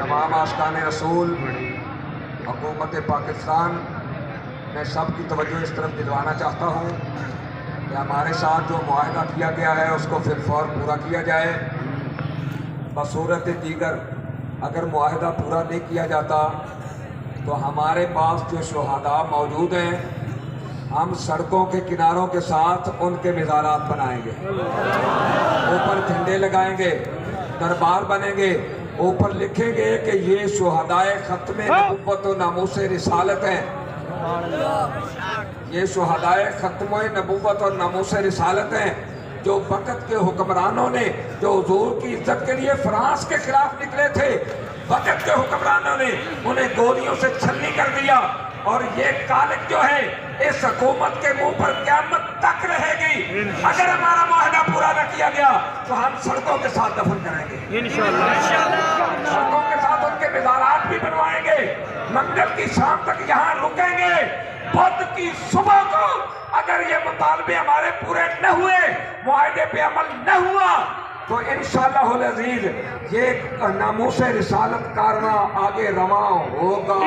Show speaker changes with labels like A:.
A: तमाम आशिकान रसूल हुकूमत पाकिस्तान, मैं सब की तवज्जो इस तरफ दिलवाना चाहता हूँ कि हमारे साथ जो मुआहदा किया गया है उसको फिलफौर पूरा किया जाए। बसूरत दीगर अगर मुआहदा पूरा नहीं किया जाता तो हमारे पास जो शुहदा मौजूद हैं, हम सड़कों के किनारों के साथ उनके मज़ारात बनाएंगे, ऊपर झंडे लगाएंगे, दरबार बनेंगे, ऊपर लिखेंगे कि ये शुहदाए ख़त्म नबुव्वत व नामूस रिसालत हैं, ये शुहदाए ख़त्म नबुव्वत और नामूस रिसालत हैं, जो वक़्त के हुक्मरानों ने जो हुजूर की इज्जत के लिए फ्रांस के खिलाफ निकले थे, वक़्त के हुक्मरानों ने उन्हें गोलियों से छलनी कर दिया। और ये कालिक जो है इस हुकूमत के मुंह पर क़यामत तक रहेगी। अगर हमारा मुआहदा पूरा न किया गया तो हम सड़कों के साथ दफन करेंगे, इंशाअल्लाह। सड़कों के साथ उनके मज़ारात भी बनवाएंगे, मंगल की शाम तक यहाँ रुकेंगे, बुध की सुबह को अगर ये मुतालबे हमारे पूरे न हुए, मुआहदे पे अमल न हुआ, तो इंशाअल्लाहुल अज़ीज़ ये नामूस रिसालत कारवां आगे रवां होगा।